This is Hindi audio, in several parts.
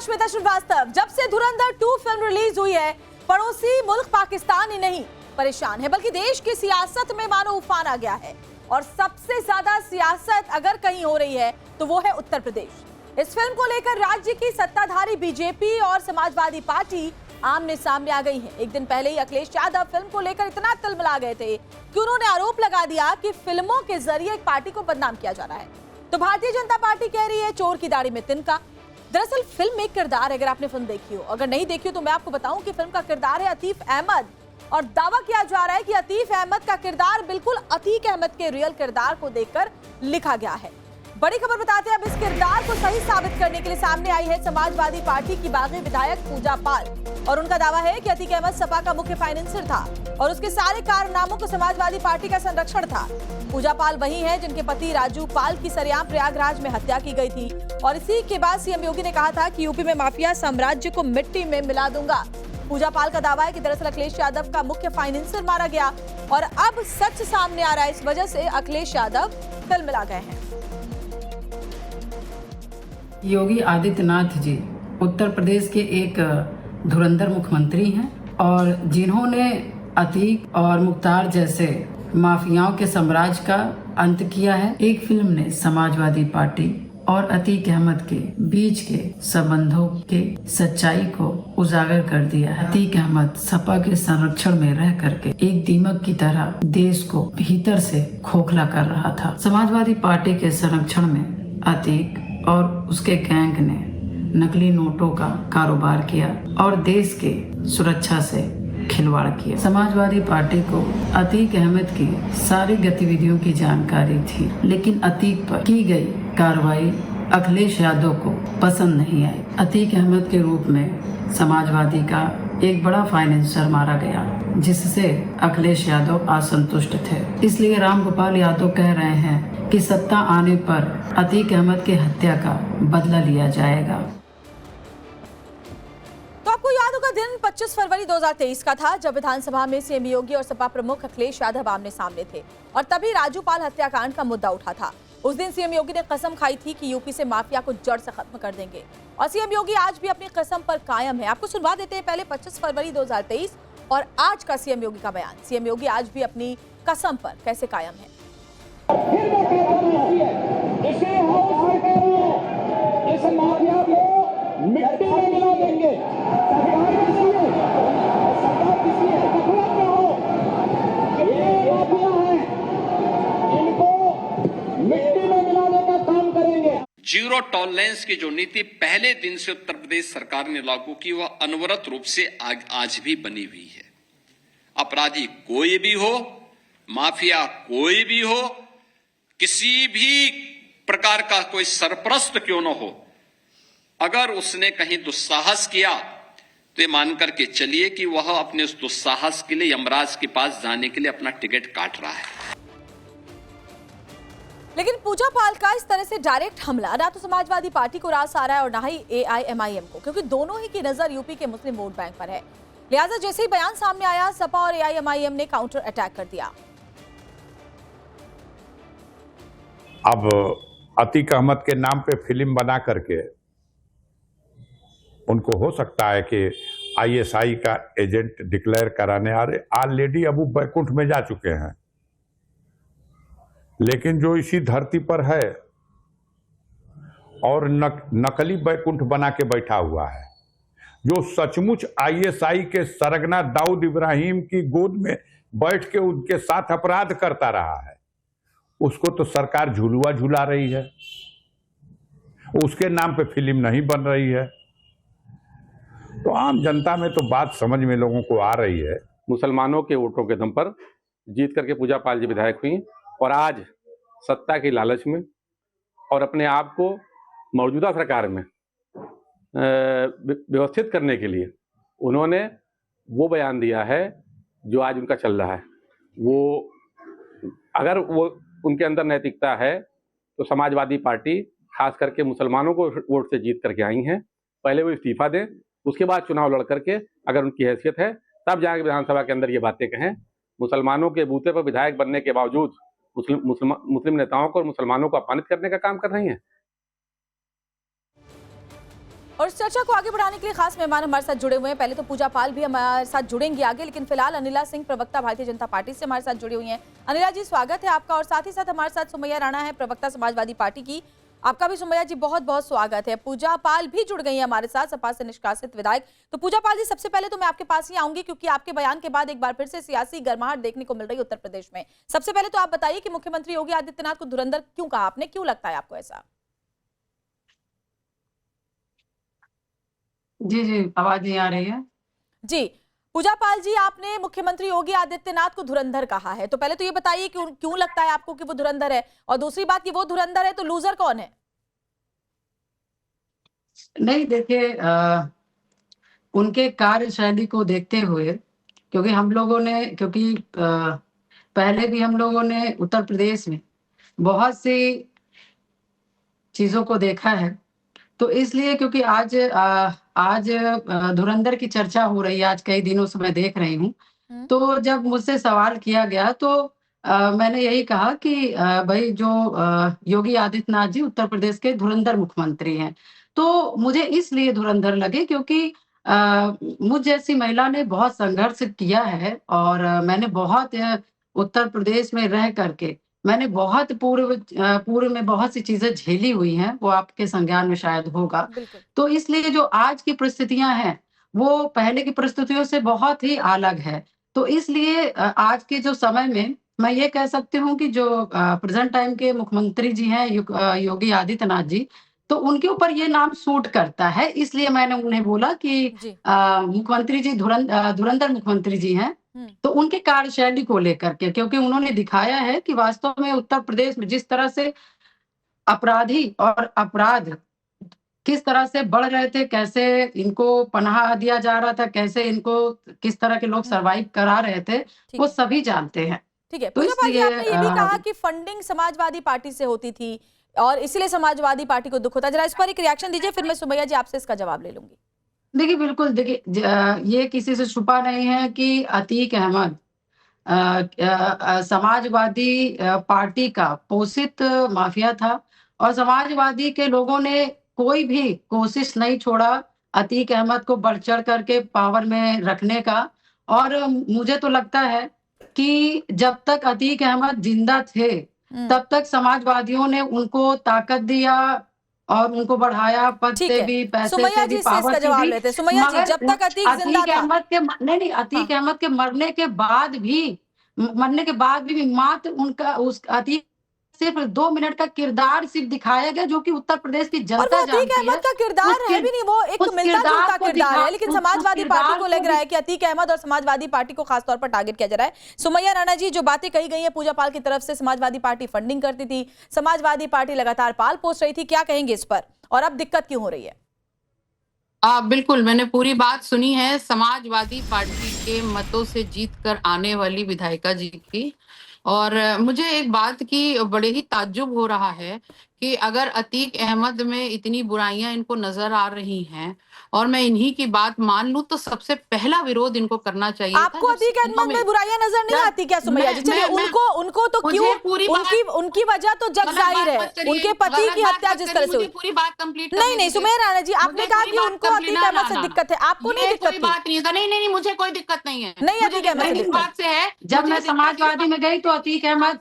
श्वेता श्रीवास्तव, जब से धुरंधर 2 फिल्म रिलीज हुई है, पड़ोसी मुल्क पाकिस्तान ही नहीं परेशान है, बल्कि देश की सियासत में मानो उफान आ गया है। और सबसे ज्यादा सियासत अगर कहीं हो रही है तो वो है उत्तर प्रदेश। इस फिल्म को लेकर राज्य की सत्ताधारी बीजेपी और समाजवादी पार्टी आमने सामने आ गई है। एक दिन पहले ही अखिलेश यादव फिल्म को लेकर इतना तिलमिला गए थे कि उन्होंने आरोप लगा दिया कि फिल्मों के जरिए एक पार्टी को बदनाम किया जा रहा है। तो भारतीय जनता पार्टी कह रही है चोर की दाढ़ी में तिनका। दरअसल फिल्म एक किरदार है, अगर आपने फिल्म देखी हो, अगर नहीं देखी हो तो मैं आपको बताऊं कि फिल्म का किरदार है अतीफ अहमद, और दावा किया जा रहा है कि अतीफ अहमद का किरदार बिल्कुल अतीक अहमद के रियल किरदार को देखकर लिखा गया है। बड़ी खबर बताते हैं अब इस किरदार को सही साबित करने के लिए सामने आई है समाजवादी पार्टी की बागी विधायक पूजा पाल, और उनका दावा है कि अतीक अहमद सपा का मुख्य फाइनेंसर था और उसके सारे कारनामों को समाजवादी पार्टी का संरक्षण था। पूजा पाल वही है जिनके पति राजू पाल की सरेआम प्रयागराज में हत्या की गई थी, और इसी के बाद सीएम योगी ने कहा था कि यूपी में माफिया साम्राज्य को मिट्टी में मिला दूंगा। पूजा पाल का दावा है कि दरअसल अखिलेश यादव का मुख्य फाइनेंसर मारा गया, और अब सच सामने आ रहा है। इस वजह से अखिलेश यादव तिलमिला गए हैं। योगी आदित्यनाथ जी उत्तर प्रदेश के एक धुरंधर मुख्यमंत्री हैं, और जिन्होंने अतीक और मुख्तार जैसे माफियाओं के साम्राज्य का अंत किया है। एक फिल्म ने समाजवादी पार्टी और अतीक अहमद के बीच के संबंधों के सच्चाई को उजागर कर दिया है। अतीक अहमद सपा के संरक्षण में रह करके एक दीमक की तरह देश को भीतर से खोखला कर रहा था। समाजवादी पार्टी के संरक्षण में अतीक और उसके गैंग ने नकली नोटों का कारोबार किया और देश के सुरक्षा से खिलवाड़ किया। समाजवादी पार्टी को अतीक अहमद की सारी गतिविधियों की जानकारी थी, लेकिन अतीक पर की गई कार्रवाई अखिलेश यादव को पसंद नहीं आई। अतीक अहमद के रूप में समाजवादी का एक बड़ा फाइनेंसर मारा गया, जिससे अखिलेश यादव असंतुष्ट थे। इसलिए रामगोपाल यादव कह रहे हैं कि सत्ता आने पर अतीक अहमद की हत्या का बदला लिया जाएगा। तो आपको याद होगा दिन 25 फरवरी 2023 का था, जब विधानसभा में सीएम योगी और सपा प्रमुख अखिलेश यादव आमने सामने थे, और तभी राजू पाल हत्याकांड का मुद्दा उठा था। उस दिन सीएम योगी ने कसम खाई थी कि यूपी से माफिया को जड़ से खत्म कर देंगे, और सीएम योगी आज भी अपनी कसम पर कायम है। आपको सुनवा देते हैं पहले 25 फरवरी 2023 और आज का सीएम योगी का बयान। सीएम योगी आज भी अपनी कसम पर कैसे कायम है। इस माफिया को मिट्टी में मिला देंगे। सरकार किसी है गफलत में हो, ये माफिया है, इनको मिट्टी में मिलाने का काम करेंगे। जीरो टॉलरेंस की जो नीति पहले दिन से उत्तर प्रदेश सरकार ने लागू की, वह अनवरत रूप से आज भी बनी हुई है। अपराधी कोई भी हो, माफिया कोई भी हो, किसी भी प्रकार का कोई सरपरस्त क्यों न हो, अगर उसने कहीं दुस्साहस किया तो ये मान करके चलिए कि वह अपने उस दुस्साहस के लिए यमराज के पास जाने के लिए अपना टिकट काट रहा है। लेकिन पूजा पाल का इस तरह से डायरेक्ट हमला ना तो समाजवादी पार्टी को रास आ रहा है और ना ही AIMIM को, क्योंकि दोनों ही की नजर यूपी के मुस्लिम वोट बैंक पर है। लिहाजा जैसे ही बयान सामने आया, सपा और AIMIM ने काउंटर अटैक कर दिया। अब अतीक अहमद के नाम पे फिल्म बना करके उनको हो सकता है कि ISI का एजेंट डिक्लेयर कराने आ रहे, ऑलरेडी अब वो बैकुंठ में जा चुके हैं। लेकिन जो इसी धरती पर है और नकली बैकुंठ बना के बैठा हुआ है, जो सचमुच ISI के सरगना दाऊद इब्राहिम की गोद में बैठ के उनके साथ अपराध करता रहा है, उसको तो सरकार झुलुआ झुला रही है, उसके नाम पे फिल्म नहीं बन रही है। तो आम जनता में तो बात समझ में लोगों को आ रही है। मुसलमानों के वोटों के दम पर जीत करके पूजा पाल जी विधायक हुई, और आज सत्ता की लालच में और अपने आप को मौजूदा सरकार में व्यवस्थित करने के लिए उन्होंने वो बयान दिया है जो आज उनका चल रहा है। वो अगर वो उनके अंदर नैतिकता है तो समाजवादी पार्टी खास करके मुसलमानों को वोट से जीत करके आई हैं, पहले वो इस्तीफा दें, उसके बाद चुनाव लड़ करके अगर उनकी हैसियत है तब जाके विधानसभा के अंदर ये बातें कहें। मुसलमानों के बूते पर विधायक बनने के बावजूद मुस्लिम नेताओं को और मुसलमानों को अपमानित करने का काम कर रही हैं। और इस चर्चा को आगे बढ़ाने के लिए खास मेहमान हमारे साथ जुड़े हुए हैं। पहले तो पूजा पाल भी हमारे साथ जुड़ेंगी आगे, लेकिन फिलहाल अनिला सिंह, प्रवक्ता भारतीय जनता पार्टी से हमारे साथ जुड़ी हुई हैं। अनिला जी, स्वागत है आपका। और साथ ही साथ हमारे साथ सुमैया राणा है, प्रवक्ता समाजवादी पार्टी की। आपका भी सुमैया जी बहुत बहुत स्वागत है। पूजा पाल भी जुड़ गई है हमारे साथ, सपा से निष्कासित विधायक। तो पूजा पाल जी, सबसे पहले तो मैं आपके पास ही आऊंगी, क्योंकि आपके बयान के बाद एक बार फिर से सियासी गर्माहट देखने को मिल रही है उत्तर प्रदेश में। सबसे पहले तो आप बताइए कि मुख्यमंत्री योगी आदित्यनाथ को धुरंधर क्यों कहा आपने, क्यों लगता है आपको ऐसा? जी, आवाज नहीं आ रही है जी। पूजा पाल जी, आपने मुख्यमंत्री योगी आदित्यनाथ को धुरंधर कहा है, तो पहले तो ये बताइए कि क्यों लगता है आपको कि वो धुरंधर है, और दूसरी बात कि वो धुरंधर है तो लूजर कौन है? नहीं, देखिए, उनके कार्यशैली को देखते हुए, क्योंकि हम लोगों ने पहले भी हम लोगों ने उत्तर प्रदेश में बहुत सी चीजों को देखा है, तो इसलिए क्योंकि आज धुरंधर की चर्चा हो रही है, आज कई दिनों से मैं देख रही हूँ। तो जब मुझसे सवाल किया गया तो मैंने यही कहा कि भाई जो योगी आदित्यनाथ जी उत्तर प्रदेश के धुरंधर मुख्यमंत्री हैं, तो मुझे इसलिए धुरंधर लगे क्योंकि मुझ जैसी महिला ने बहुत संघर्ष किया है, और मैंने बहुत उत्तर प्रदेश में रह करके मैंने बहुत पूर्व में बहुत सी चीजें झेली हुई हैं, वो आपके संज्ञान में शायद होगा। बिल्कुल। तो इसलिए जो आज की परिस्थितियां हैं वो पहले की परिस्थितियों से बहुत ही अलग है। तो इसलिए आज के जो समय में मैं ये कह सकती हूँ कि जो प्रेजेंट टाइम के मुख्यमंत्री जी हैं योगी आदित्यनाथ जी, तो उनके ऊपर ये नाम सूट करता है। इसलिए मैंने उन्हें बोला कि जी। मुख्यमंत्री जी धुरंधर मुख्यमंत्री जी हैं। तो उनके कार्यशैली को लेकर के, क्योंकि उन्होंने दिखाया है कि वास्तव में उत्तर प्रदेश में जिस तरह से अपराधी और अपराध किस तरह से बढ़ रहे थे, कैसे इनको पनाह दिया जा रहा था, कैसे इनको किस तरह के लोग सरवाइव करा रहे थे, वो सभी जानते हैं। ठीक है। तो पूजा पाल जी, इसलिए आपने ये भी कहा कि फंडिंग समाजवादी पार्टी से होती थी और इसीलिए समाजवादी पार्टी को दुख होता है। जरा इस पर एक रिएक्शन दीजिए, फिर मैं सुमैया जी आपसे इसका जवाब ले लूंगी। देखिए, बिल्कुल, देखिए, ये किसी से छुपा नहीं है कि अतीक अहमद समाजवादी पार्टी का पोषित माफिया था, और समाजवादी के लोगों ने कोई भी कोशिश नहीं छोड़ा अतीक अहमद को बढ़ चढ़ करके पावर में रखने का। और मुझे तो लगता है कि जब तक अतीक अहमद जिंदा थे तब तक समाजवादियों ने उनको ताकत दिया और उनको बढ़ाया, पद से भी, पैसे से भी, पावर से भी। लेते सुमैया जी, जब तक अतीक जिंदा था, अहमद के नहीं, अतीक अहमद के मरने के बाद भी मात्र उनका उस अतीक सिर्फ 2 मिनट का किरदार सिर्फ दिखाया गया, जो कि उत्तर प्रदेश की जनता जानती है। अतीक अहमद का किरदार है भी नहीं, वो एक मिलता जुलता किरदार है, लेकिन समाजवादी पार्टी को लग रहा है कि अतीक अहमद और समाजवादी पार्टी को खासतौर पर टारगेट किया जा रहा है। सुमैया राणा जी, जो बातें कही गई है पूजा पाल की तरफ से, समाजवादी पार्टी फंडिंग करती थी, समाजवादी पार्टी लगातार पाल पोस रही थी, क्या कहेंगे इस पर, और अब दिक्कत क्यों हो रही है? बिल्कुल, मैंने पूरी बात सुनी है। समाजवादी पार्टी के मतों से जीत कर आने वाली विधायिका जी की, और मुझे एक बात की बड़े ही ताज्जुब हो रहा है कि अगर अतीक अहमद में इतनी बुराइयां इनको नजर आ रही हैं और मैं इन्हीं की बात मान लूं, तो सबसे पहला विरोध इनको करना चाहिए। आपको अतीक अहमद में बुराइयां नजर नहीं आती क्या सुमैया जी? चलिए, उनको तो क्यों, उनकी वजह तो जग जाहिर है, उनके पति की हत्या जिस तरह से हुई। पूरी बात कंप्लीट नहीं सुमैया राणा जी, आपने कहा कि उनको अतीक अहमद से दिक्कत है, आपको नहीं दिक्कत? बात नहीं, मुझे कोई दिक्कत नहीं है। नहीं, अतीक अहमद इस बात से है। जब मैं समाजवादी में गई तो अतीक अहमद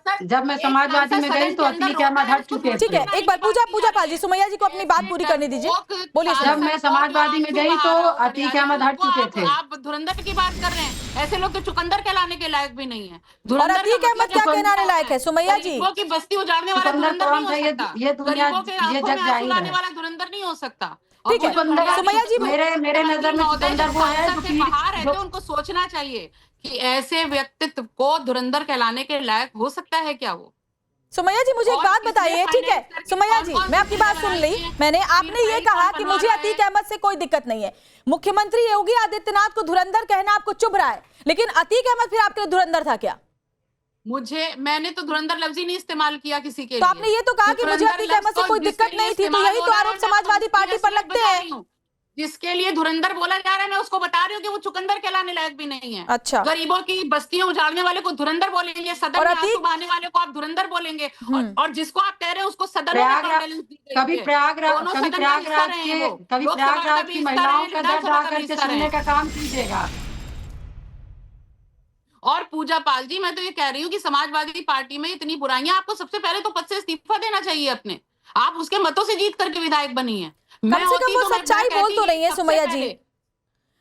हट चुके थे। ठीक है, एक बार पूजा पाल जी, सुमैया जी को अपनी बात पूरी करने दीजिए, बोलिए। जब मैं समाजवादी में गई तो अतीक अहमद हट चुके थे। आप धुरंधर की बात कर रहे हैं, ऐसे लोग तो चुकंदर कहलाने के लायक भी नहीं है। और अतीक अहमद क्या कहलाने लायक है सुमैया जी? गरीबों की बस्ती उजाड़ने वाला धुरंधर नहीं हो सकता, ये दुनिया, ये जग जाहिर है, वाला धुरंधर नहीं हो सकता। ठीक है सुमैया जी, मेरे नजर में चुकंदर वो है जो बाहर रहते, उनको सोचना चाहिए कि ऐसे व्यक्तित्व को धुरंधर कहलाने के लायक हो सकता है क्या वो? सुमैया जी, मुझे एक बात बताइए। ठीक है सुमैया जी, मैं आपकी बात सुन ली मैंने। आपने ये कहा कि मुझे अतीक अहमद से कोई दिक्कत नहीं है, मुख्यमंत्री योगी आदित्यनाथ को धुरंधर कहना आपको चुभ रहा है, लेकिन अतीक अहमद फिर आपके लिए धुरंधर था क्या? मैंने तो धुरंधर लफ्ज ही नहीं इस्तेमाल किया किसी के लिए। तो आपने ये तो कहा कि मुझे अतीक अहमद से कोई दिक्कत नहीं थी, तो यही तो आरोप समाजवादी पार्टी पर लगते हैं। जिसके लिए धुरंधर बोला जा रहा है, मैं उसको बता रही हूँ कि वो चुकंदर कहलाने लायक भी नहीं है। अच्छा। गरीबों की बस्तियां उजाड़ने वाले को धुरंधर बोलेंगे, सदन और में अतीक? आंसू बहाने वाले को आप धुरंधर बोलेंगे, और जिसको आप कह रहे हैं उसको सदन में कंडोलेंस दी गई कभी है। प्रयागराज दोनों कभी सदन का हिस्सा प्रयागराज रहे हैं के वो, कभी लोकसभा का प्रयागराज भी की हिस्सा रहे महिलाओं हैं, का दर्द विधानसभा का आकर भी के हिस्सा रहे सुनने हैं। का काम कीजिएगा। और पूजा पाल जी, मैं तो ये कह रही हूँ कि समाजवादी पार्टी में इतनी बुराइयां, आपको सबसे पहले तो पद से इस्तीफा देना चाहिए अपने। आप उसके मतों से जीत करके विधायक बनी है। कम से कम वो सच्चाई बोल तो रही है सुमैया जी।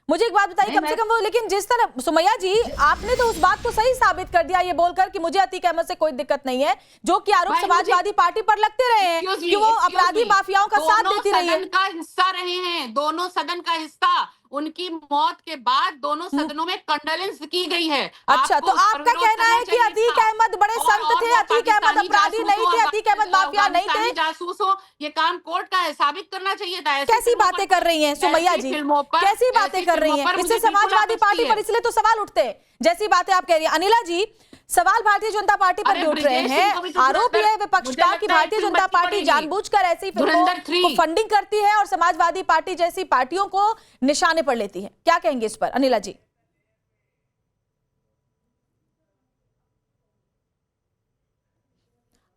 मुझे एक बात बताइए, कम से कम वो, लेकिन जिस तरह सुमैया जी आपने तो उस बात को सही साबित कर दिया ये बोलकर कि मुझे अतीक अहमद से कोई दिक्कत नहीं है, जो कि आरोप समाजवादी पार्टी पर लगते रहे हैं कि वो अपराधी माफियाओं का साथ देती रही है। सदन का हिस्सा रहे हैं, दोनों सदन का हिस्सा। उनकी मौत के बाद दोनों सदनों में कंडोलेंस की गई है। अच्छा, तो आपका कहना है कि अतीक अहमद बड़े संत थे, अतीक अहमद अपराधी नहीं थे, अतीक अहमद माफिया नहीं थे? जासूस हो, ये काम कोर्ट का है, साबित करना चाहिए था। कैसी बातें कर रही हैं सुमैया जी, कैसी बातें कर रही हैं? इससे समाजवादी पार्टी पर इसलिए तो सवाल उठते हैं जैसी बातें आप कह रही हैं। अनिला जी, सवाल भारतीय जनता पार्टी पर भी उठ रहे हैं। आरोप यह है विपक्ष का कि भारतीय जनता पार्टी जानबूझकर ऐसी फिल्मों को फंडिंग करती है और समाजवादी पार्टी जैसी पार्टियों को निशाने पर लेती है। क्या कहेंगे इस पर अनिला जी?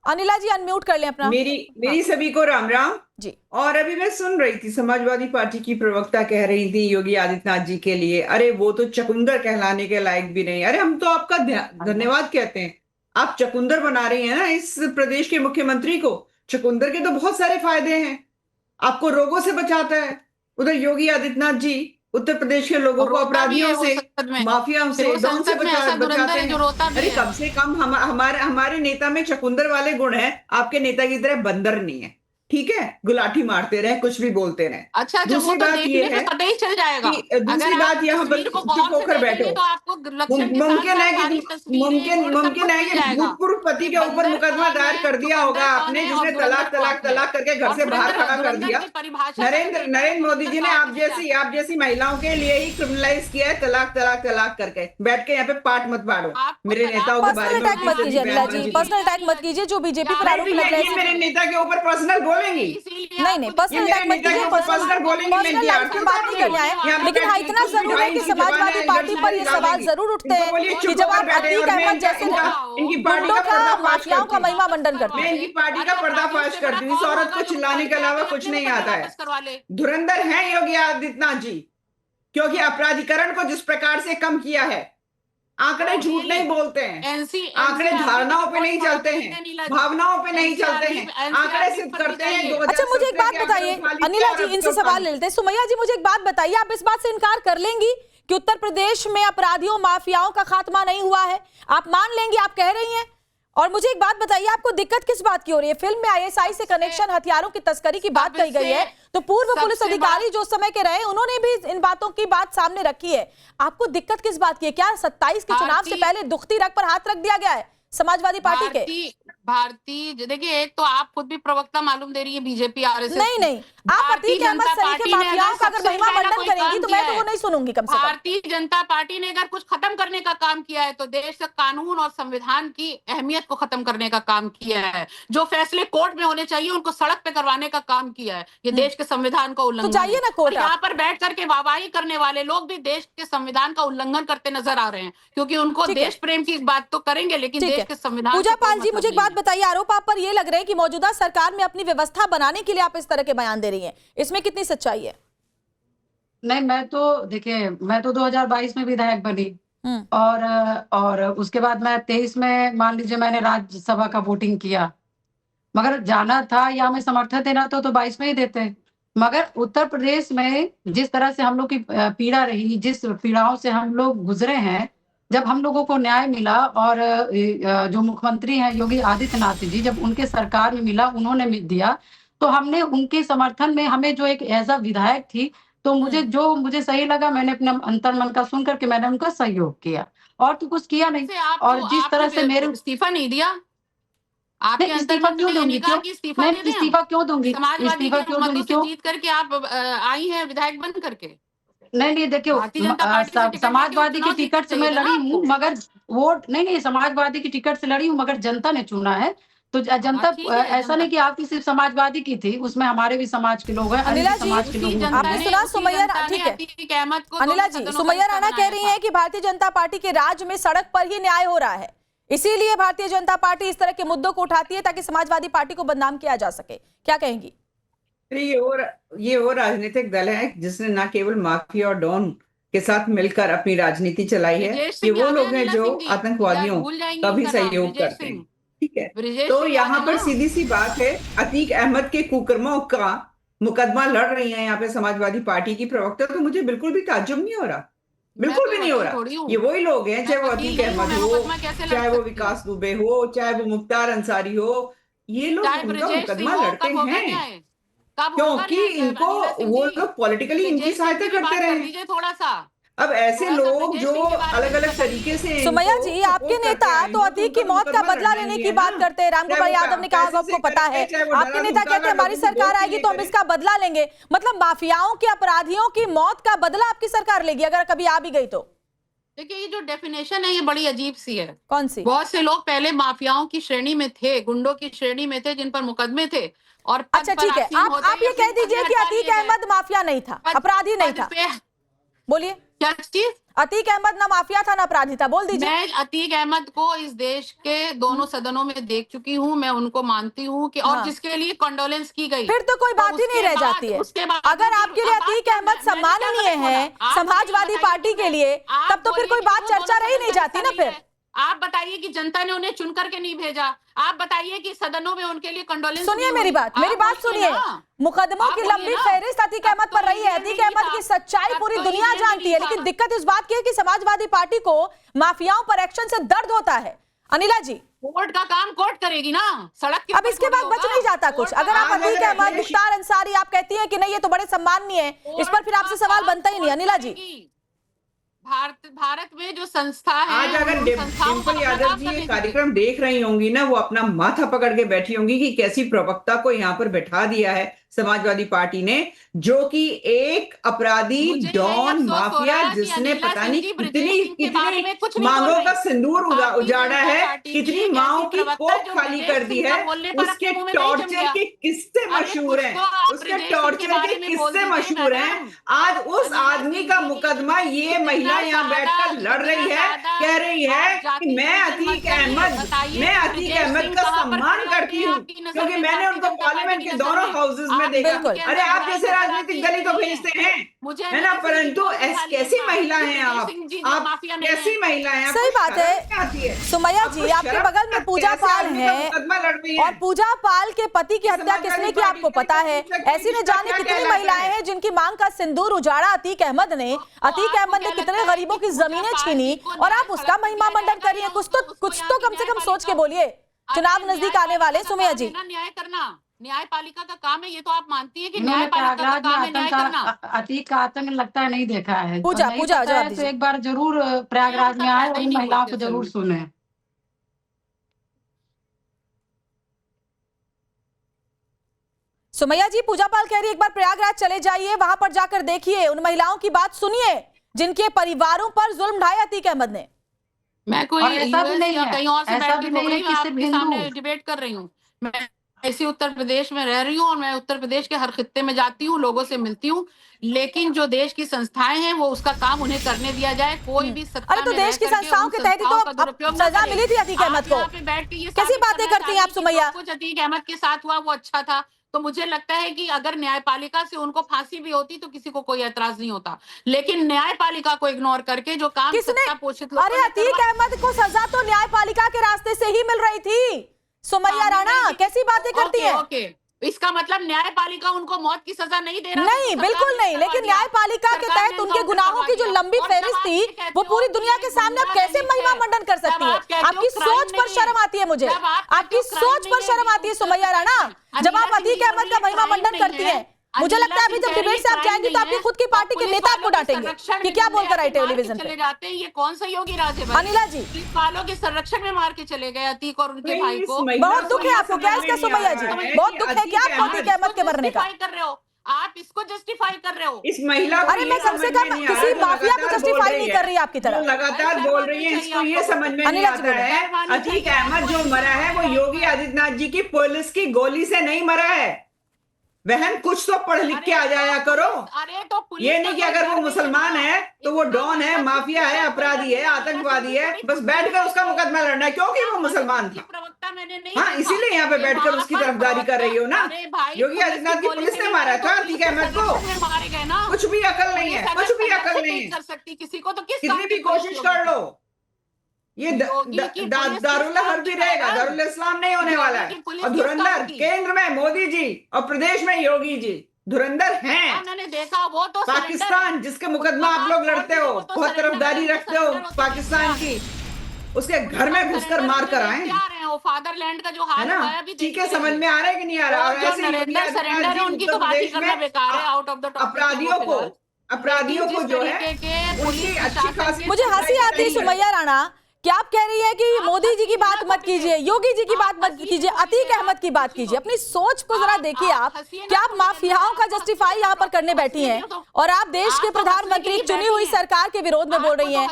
अनिला जी अनम्यूट कर लें अपना। मेरी सभी को राम राम जी। और अभी मैं सुन रही थी, समाजवादी पार्टी की प्रवक्ता कह रही थी योगी आदित्यनाथ जी के लिए, अरे वो तो चकुंदर कहलाने के लायक भी नहीं। अरे हम तो आपका धन्यवाद कहते हैं, आप चकुंदर बना रही हैं ना इस प्रदेश के मुख्यमंत्री को। चकुंदर के तो बहुत सारे फायदे हैं, आपको रोगों से बचाता है। उधर योगी आदित्यनाथ जी उत्तर प्रदेश के लोगों को अपराधियों से, माफियाओं से, डॉन से बचाते हैं। अरे कम से कम हमारे नेता में चकुंदर वाले गुण हैं, आपके नेता की तरह बंदर नहीं है। ठीक है, गुलाठी मारते रहे, कुछ भी बोलते रहे। अच्छा, दूसरी बात ये है पता ही चल जाएगा। दूसरी बात यहाँ पर चुप होकर बैठो। मुमकिन है कि भूतपूर्व पति के ऊपर मुकदमा दायर कर दिया होगा आपने, जिसने तलाक करके घर से बाहर खड़ा कर दिया। नरेंद्र मोदी जी ने आप जैसी महिलाओं के लिए ही क्रिमिनलाइज किया है तलाक करके। बैठ के यहाँ पे पाठ मत पाड़ो मेरे नेताओं के बारे में। पर्सनल अटैक मत कीजिए अनिला जी, पर्सनल अटैक मत कीजिए। जो बीजेपी पर आरोप लग रहे हैं, मेरे नेता के ऊपर पर्सनल बोलेंगी? नहीं, पर्सनल अटैक मत कीजिए, पर्सनल लाइन पे बात नहीं करनी है। लेकिन हाँ, इतना जरूर है कि समाजवादी पार्टी पर ये सवाल जरूर उठते हैं कि जब आप अतीक अहमद जैसे गुंडों का, माफियाओं का महिमा मंडन करते हैं। इनकी पार्टी का पर्दाफाश करती हूँ। इस औरत को चिल्लाने के अलावा कुछ नहीं आता है। धुरंधर है योगी आदित्यनाथ जी, क्योंकि अपराधीकरण को जिस प्रकार से कम किया है। आंकड़े झूठ नहीं बोलते हैं, आंकड़े धारणाओं पे नहीं चलते हैं, भावनाओं पे नहीं चलते हैं, आंकड़े सिद्ध करते हैं। अच्छा, मुझे एक बात बताइए अनिला जी, इनसे सवाल ले लेते हैं। सुमैया जी, मुझे एक बात बताइए, आप इस बात से इनकार कर लेंगी कि उत्तर प्रदेश में अपराधियों, माफियाओं का खात्मा नहीं हुआ है? आप मान लेंगी, आप कह रही हैं? और मुझे एक बात बताइए, आपको दिक्कत किस बात की हो रही है? फिल्म में आईएसआई से कनेक्शन, हथियारों की तस्करी की बात कही गई है, तो पूर्व पुलिस अधिकारी जो समय के रहे उन्होंने भी इन बातों की बात सामने रखी है। आपको दिक्कत किस बात की है? क्या 27 के चुनाव से पहले दुखती रग पर हाथ रख दिया गया है समाजवादी पार्टी के? भारतीय, देखिए, एक तो आप खुद भी प्रवक्ता मालूम दे रही है बीजेपी आरएसएस। नहीं, आप अतीक अहमद सही के माफियाओं का अगर महिमा मंडन करेंगी तो मैं तो वो नहीं सुनूंगी। कम से कम भारतीय जनता पार्टी ने अगर कुछ खत्म करने का काम किया है तो देश का कानून और संविधान की अहमियत को खत्म करने का काम किया है। जो फैसले कोर्ट में होने चाहिए उनको सड़क पे करवाने का काम किया है। ये देश के संविधान का उल्लंघन, तो जाइए ना कोर्ट। यहाँ पर बैठ करके वाहवाही करने वाले लोग भी देश के संविधान का उल्लंघन करते नजर आ रहे हैं, क्योंकि उनको देश प्रेम की बात तो करेंगे लेकिन देश के संविधान। पूजा पाल जी, मुझे एक बात बताइए, आरोप आप पर ये लग रहे हैं कि मौजूदा सरकार में अपनी व्यवस्था बनाने के लिए आप इस तरह के बयान दे रही हैं, इसमें कितनी सच्चाई है? नहीं, मैं तो 2022 में विधायक बनी और उसके बाद मैं 23 में, मान लीजिए, मैंने राज्यसभा का वोटिंग किया। मगर जाना था या हमें समर्थन देना था तो 22 में ही देते। मगर उत्तर प्रदेश में जिस तरह से हम लोग की पीड़ा रही, जिस पीड़ाओं से हम लोग गुजरे हैं, जब हम लोगों को न्याय मिला और जो मुख्यमंत्री हैं योगी आदित्यनाथ जी, जब उनके सरकार में मिला, उन्होंने दिया, तो हमने उनके समर्थन में, हमें जो एक ऐसा विधायक थी, तो मुझे सही लगा, मैंने अपने अंतर मन का सुन करके मैंने उनका सहयोग किया, और तो कुछ किया नहीं। और जिस तरह से मेरे इस्तीफा नहीं दिया, इस्तीफा क्यों दूंगी? इस्तीफा क्यों दूंगी? इस्तीफा क्यों दूंगी? क्यों जीत करके आप आई हैं विधायक बन करके? नहीं, देखियो, समाजवादी की टिकट से मैं लड़ी हूँ, मगर वोट नहीं, समाजवादी की टिकट से लड़ी हूँ, मगर जनता ने चुना है। तो जनता ठीक है, ऐसा जनता- नहीं कि आपकी सिर्फ समाजवादी की थी, उसमें हमारे भी समाज के लोग हैं, अन्य अनिला जी, समाज के लोग हैं। आपने सुना सुमैया, ठीक है अनिला जी, सुमैया राणा कह रही हैं कि भारतीय जनता पार्टी के राज में सड़क पर ही न्याय हो रहा है, इसीलिए भारतीय जनता पार्टी इस तरह के मुद्दों को उठाती है ताकि समाजवादी पार्टी को बदनाम किया जा सके। क्या कहेंगी? ये वो राजनीतिक दल है जिसने ना केवल माफिया और डॉन के साथ मिलकर अपनी राजनीति चलाई है, ये वो लोग हैं जो आतंकवादियों का भी सहयोग करते हैं। ठीक है, तो यहाँ पर सीधी सी बात है, अतीक अहमद के कुकर्मों का मुकदमा लड़ रही है यहाँ पे समाजवादी पार्टी की प्रवक्ता, तो मुझे बिल्कुल भी ताज्जुब नहीं हो रहा, बिल्कुल भी नहीं हो रहा। ये वही लोग हैं, चाहे वो अतीक अहमद हो, चाहे वो विकास दुबे हो, चाहे वो मुख्तार अंसारी हो, ये लोग उनका मुकदमा लड़ते हैं क्योंकि इनको वो लोग पॉलिटिकली इनकी सहायता करते रहे। थोड़ा सा अब ऐसे लोग जो अलग अलग तरीके से सुमैया जी, आपके नेता तो अतीक की मौत का बदला लेने की बात करते हैं। रामगोपाल यादव ने कहा, आपको पता है, आपके नेता कहते हैं हमारी सरकार आएगी तो हम इसका बदला लेंगे। मतलब माफियाओं के, अपराधियों की मौत का बदला आपकी सरकार लेगी अगर कभी आ भी गई तो? देखिए, ये जो डेफिनेशन है ये बड़ी अजीब सी है। कौन सी? बहुत से लोग पहले माफियाओं की श्रेणी में थे, गुंडों की श्रेणी में थे, जिन पर मुकदमे थे और अच्छा ठीक है, आप ये कह दीजिए कि अतीक अहमद माफिया नहीं था, अपराधी नहीं था, बोलिए। क्या चीज? अतीक अहमद ना माफिया था ना अपराधी था, बोल दीजिए। मैं अतीक अहमद को इस देश के दोनों सदनों में देख चुकी हूँ, मैं उनको मानती हूँ कि और जिसके लिए कंडोलेंस की गई, फिर तो कोई बात ही नहीं रह जाती है। अगर आपके लिए अतीक अहमद सम्माननीय है समाजवादी पार्टी के लिए, तब तो फिर कोई बात चर्चा रही नहीं जाती ना। फिर आप बताइए कि जनता ने उन्हें चुन करके नहीं भेजा, आप बताइए कि सदनों में उनके लिए कंडोलेंस। सुनिए मेरी बात सुनिए, मुकदमों की लंबी फहरिस्त अतीक अहमद पर रही है, अतीक अहमद की सच्चाई पूरी दुनिया जानती है, लेकिन दिक्कत इस बात की है कि समाजवादी पार्टी को माफियाओं पर एक्शन से दर्द होता है। अनिला जी, कोर्ट का काम कोर्ट करेगी ना, सड़क अब इसके बाद बच नहीं जाता कुछ। अगर आप अतीक अहमद, मुख्तार अंसारी आप कहती हैं कि नहीं ये तो बड़े सम्माननीय है, इस पर फिर आपसे सवाल बनता ही नहीं। अनिला जी, भारत में जो संस्था है, आज अगर डिम्पल यादव जी ये कार्यक्रम देख रही होंगी ना, वो अपना माथा पकड़ के बैठी होंगी कि कैसी प्रवक्ता को यहाँ पर बैठा दिया है समाजवादी पार्टी ने, जो कि एक अपराधी डॉन माफिया जिसने पता नहीं कितनी मांगों का सिंदूर उजाड़ा है, कितनी माओं की कोख खाली कर दी है, उसके टॉर्चर के किस्से मशहूर हैं, उसके टॉर्चर के किस्से मशहूर हैं। आज उस आदमी का मुकदमा ये महिला यहाँ बैठकर लड़ रही है, कह रही है कि मैं अतीक अहमद का सम्मान करती हूँ क्योंकि मैंने उनको पार्लियामेंट के दोनों हाउसेज में देखा। अरे आप जैसे राजनीतिक दल को भेजते हैं, है ना, परंतु कैसी महिला हैं आप कैसी महिला हैं? सही बात है सुमैया जी, आपके बगल में पूजा पाल है और पूजा पाल के पति की हत्या किसने की आपको पता है। ऐसी न जाने कितनी महिलाएं हैं जिनकी मांग का सिंदूर उजाड़ा अतीक अहमद ने। अतीक अहमद ने कितने गरीबों की जमीनें छीनी और आप उसका महिमा मंडन करिए। कुछ तो कम से कम सोच के बोलिए, चुनाव नजदीक आने वाले। सुमैया जी, न्याय करना न्यायपालिका का काम है, ये तो आप मानती है कि न्यायपालिका का काम है न्याय करना। अतीक का आतंक लगता है नहीं देखा है, पूजा जवाब तो एक बार जरूर प्रयागराज में आए और इन महिलाओं को जरूर सुने। सुमैया जी, पूजा पाल कह रही है एक बार प्रयागराज चले जाइए, वहां पर जाकर देखिए, उन महिलाओं की बात सुनिए जिनके परिवारों पर जुल्म ढाया अतीक अहमद ने। मैं कोई ऐसा भी नहीं है, कहीं और से ऐसा भी नहीं है कि सिर्फ आपके सामने डिबेट कर रही हूँ। मैं ऐसी उत्तर प्रदेश में रह रही हूँ और मैं उत्तर प्रदेश के हर खित्ते में जाती हूँ, लोगों से मिलती हूँ, लेकिन जो देश की संस्थाएं हैं वो उसका काम उन्हें करने दिया जाए। कोई भी सत्ता अरे तो देश की संस्थाओं के तहत तो सजा मिली थी अतीक अहमद को, कैसी बातें करती हैं आप सुमैया? कुछ अतीक अहमद के साथ हुआ वो अच्छा था, तो मुझे लगता है कि अगर न्यायपालिका से उनको फांसी भी होती तो किसी को कोई ऐतराज नहीं होता, लेकिन न्यायपालिका को इग्नोर करके जो काम सत्ता पोषित लोगों ने, अरे अतीक अहमद को सजा तो न्यायपालिका के रास्ते से ही मिल रही थी। सुमैया राणा कैसी बातें करती हैं? ओके, इसका मतलब न्यायपालिका उनको मौत की सजा नहीं दे रहा? नहीं, बिल्कुल नहीं, लेकिन न्यायपालिका के तहत उनके गुनाहों की जो लंबी फहरिस्त थी वो पूरी दुनिया के सामने आप कैसे महिमा मंडन कर सकती है? आपकी सोच पर शर्म आती है मुझे, आपकी सोच पर शर्म आती है सुमैया राणा, जब आप अतीक अहमद का महिमा मंडन करती हैं। मुझे लगता है अभी जब डिबेट से आप जाएंगी तो आपकी खुद की पार्टी के नेता आपको डांटेंगे कि क्या बोलकर आए टेलीविजन पे। चले जाते हैं, ये कौन सा योगी राज है? अनिला जी, वालों के संरक्षण में मार के चले गए अतीक और उनके भाई को। बहुत दुख है आपको क्या इसका सुमैया जी? बहुत दुख है क्या आपको अतीक अहमद के मरने का? कर रहे हो आप इसको जस्टिफाई कर रहे हो। इस महिला को अरे ये मैं कम से समझ में कम नहीं आ रहा, किसी जो माफिया को लगातार जस्टिफाई बोल नहीं रही कर रही है आपकी जो तरह। लगातार बोल रही है, इसको ये समझ में नहीं अनिला जी आता है अतीक अहमद जो मरा है वो योगी आदित्यनाथ जी की पुलिस की गोली से नहीं मरा है। बहन कुछ तो पढ़ लिख के आ जाया करो। अरे तो पुलिस ये का नहीं कि कोई अगर वो डर नहीं मुसलमान है तो वो डॉन है, माफिया है, अपराधी है, आतंकवादी है, बस बैठकर उसका मुकदमा लड़ना है क्योंकि वो मुसलमान था। प्रवक्ता मैंने नहीं हाँ, देखा। इसीलिए यहाँ पे कि बैठकर वहाँ उसकी पर तरफदारी कर रही हो ना। अरे भाई, योगी आदित्यनाथ की पुलिस ने मारा था अतीक अहमद को। मारे गए ना। कुछ भी अकल नहीं है, पुलिस कुछ भी अगर अकल नहीं नहीं है। कर सकती किसी को, तो किस कितनी काम भी की कोशिश पुलिस कर होगी? लो, ये योगी की पुलिस दारुल किस हर्ब भी काम की रहेगा, है? दारुल इस्लाम नहीं होने योगी वाला की है। पुलिस और किस धुरंधर काम की? केंद्र में मोदी जी और प्रदेश में योगी जी धुरंधर हैं। हाँ, मैंने देखा वो तो पाकिस्तान जिसके मुकदमा आप लोग लड़ते हो, बहुत तरफदारी रखते हो पाकिस्तान की, उसके घर में घुसकर मार कर आए वो फादरलैंड का जो है हाल ना। हुआ है अभी ठीक है, देखते समझ रहिए। में आ रहा है कि नहीं आ रहा। और और जो ऐसे योगी नरेंद्र आदित्यनाथ सरेंडर जी है उनकी उत्तर तो बात ही प्रदेश करना में बेकार है, आउट ऑफ द टॉपिक अपराधियों को जो है उनकी अच्छी खासी मुझे हंसी आती है सुमैया राणा कि आप कह रही है कि मोदी जी की बात मत कीजिए, योगी जी की बात मत कीजिए, अतीक अहमद की बात कीजिए। अपनी सोच को जरा देखिए आप कि आप माफियाओं का जस्टिफाई यहाँ पर करने बैठी हैं और आप देश के प्रधानमंत्री चुनी हुई सरकार के विरोध में बोल रही हैं।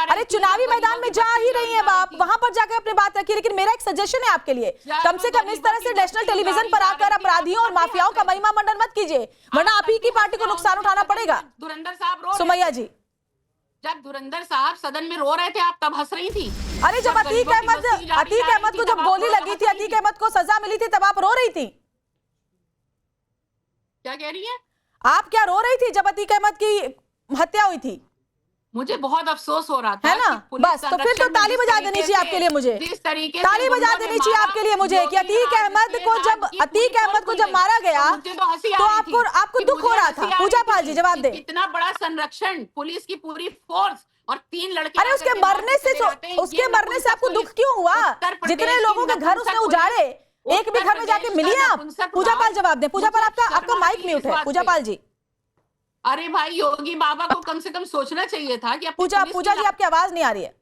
अरे चुनावी मैदान में जा ही रही हैं आप, वहां पर जाकर अपनी बात रखिए। लेकिन मेरा एक सजेशन है आपके लिए, कम से कम इस तरह से नेशनल टेलीविजन पर आकर अपराधियों और माफियाओं का महिमा मंडन मत कीजिए, वरना आप ही की पार्टी को नुकसान उठाना पड़ेगा। धुरंधर साहब रो सुमैया जी, जब धुरंधर साहब सदन में रो रहे थे आप तब हंस रही थी। अरे जब अतीक अहमद को जब गोली लगी थी, अतीक अहमद को सजा मिली थी, तब आप रो रही थी। क्या कह रही है? आप क्या रो रही थी जब अतीक अहमद की हत्या हुई थी? मुझे बहुत अफसोस हो रहा था है ना। कि पुलिस बस तो फिर तो संरक्षण में ताली जिस बजा तरीके देनी चाहिए से- आपके लिए मुझे, जिस तरीके से ताली बजा गुंडों ने देनी चाहिए मारा, आपके लिए मुझे कि अतीक अहमद को जब अतीक अहमद को जब मारा गया मुझे तो हंसी आ तो रही थी आपको कि दुख हो मुझे रहा हंसी था। आ रही पूजा थी पाल जी जवाब कि दे। कितना बड़ा संरक्षण, पुलिस की पूरी फोर्स और 3 लड़के अरे उसके मरने से उसके मरने से आपको दुख क्यों हुआ? जितने लोगों के घर उसने उजाड़े, एक भी घर में जाके मिली आप? पूजा पाल जवाब दे। पूजा पाल आपका माइक म्यूट है, पूजा पाल जी। अरे भाई, योगी बाबा को कम से कम सोचना चाहिए था कि पूजा जी आपकी आवाज नहीं आ रही है।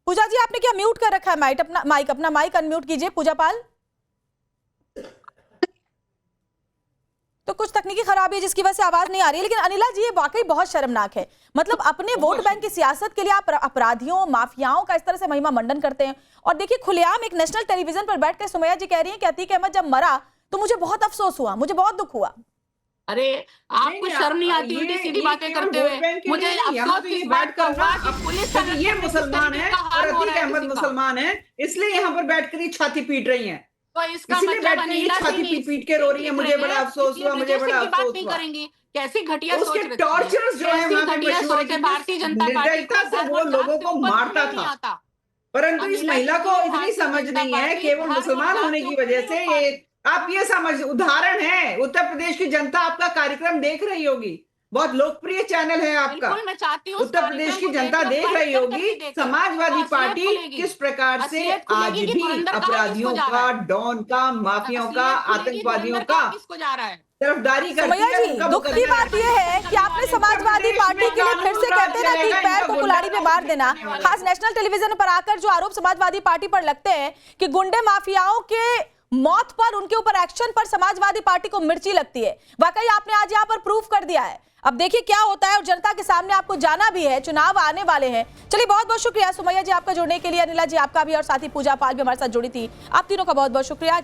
पूजा जी आपने क्या म्यूट कर रखा है? अपना माइक अनम्यूट कीजिए पूजा पाल। तो कुछ तकनीकी खराबी है जिसकी वजह से आवाज नहीं आ रही है। लेकिन अनिला जी, ये वाकई बहुत शर्मनाक है। मतलब अपने वोट बैंक की सियासत के लिए आप अपराधियों माफियाओं का इस तरह से महिमा मंडन करते हैं। और देखिए, खुलेआम एक नेशनल टेलीविजन पर बैठकर सुमैया जी कह रही हैं कि अतीक अहमद जब मरा तो मुझे बहुत अफसोस हुआ, मुझे बहुत दुख हुआ। अरे आपको शर्म नहीं आती उल्टी सीधी बातें करते हुए? मुझे अफसोस इस बात का हुआ कि पुलिस ये मुसलमान है और अतीक अहमद मुसलमान है, इसलिए यहाँ पर बैठकर ही छाती पीट रही हैं। तो इसका इसीलिए मतलब बैठकर ये छाती पीट के रो रही है, मुझे बड़ा अफसोस हुआ, मुझे बड़ा अफसोस हुआ। करेंगी कैसी घटिया सोच उसके रखी है। टॉर्चर्स जो है कैसी वहां पे घटिया मशहूर है सोच है कि भारतीय जनता पार्टी निर्दयता से वो लोगों को मारता था। परंतु इस महिला को इतनी समझ नहीं है, केवल मुसलमान होने की वजह से ये आप ये समझ, उदाहरण है, उत्तर प्रदेश की जनता आपका कार्यक्रम देख रही होगी, बहुत लोकप्रिय चैनल है आपका। बिल्कुल, मैं चाहती हूँ उत्तर प्रदेश की जनता देख रही होगी समाजवादी पार्टी किस प्रकार से आज भी अपराधियों का, डॉन का, माफियाओं का, आतंकवादियों का किसको जा रहा है तरफदारी करती सुमैया है। जी, उनका दुख की मुकदमा बात यह है कि आपने समाजवादी पार्टी के लिए फिर से कहते हैं ना कि पैर को कुल्हाड़ी पे मार देना। खास नेशनल टेलीविजन पर आकर जो आरोप समाजवादी पार्टी पर लगते हैं कि गुंडे माफियाओं के मौत पर, उनके ऊपर एक्शन पर समाजवादी पार्टी को मिर्ची लगती है, वाकई आपने आज यहाँ पर प्रूफ कर दिया है। अब देखिए क्या होता है, और जनता के सामने आपको जाना भी है, चुनाव आने वाले हैं। चलिए, बहुत बहुत शुक्रिया सुमैया जी आपका जुड़ने के लिए, अनिला जी आपका भी, और साथ ही पूजा पाल भी हमारे साथ जुड़ी थी। आप तीनों का बहुत बहुत शुक्रिया।